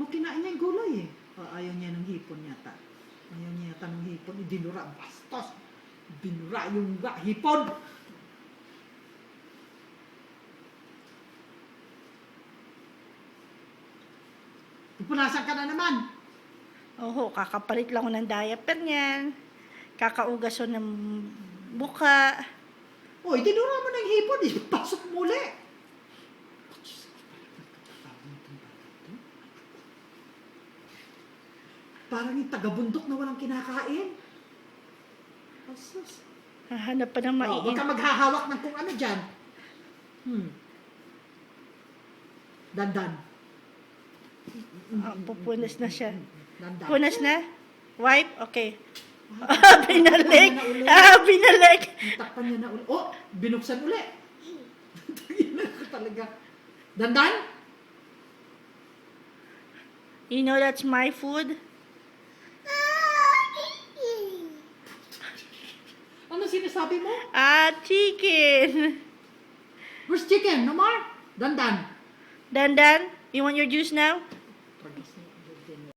O, kinain niya yung gulay eh. Ayaw niya ng hipon yata. Ayaw niya yata ng hipon. Dinura, bastos. Binura yung hipon. Pupunasan ka na naman. Oo, kakapalit lang ako ng diaper niyan. Kakaugas ko ng buka. Oy, dinura mo ng hipon. Pasok muli. Parang yung taga-bundok na walang kinakain. Asus. Hahanap pa ng Oh, maiin. huwag ka maghahawak ng kung ano dyan. Dandan. Pupunas na siya. Dandan. Punas na? Wipe? Okay. Ah, Binalik. takpan niya na uli. Binalik. Takpan niya na uli. Oh, binuksan uli. Tangina ko talaga. Dandan? You know that's my food? Ano sinasabi mo? Chicken. Where's chicken? No more? Dandan. Dandan, you want your juice now? Tragis.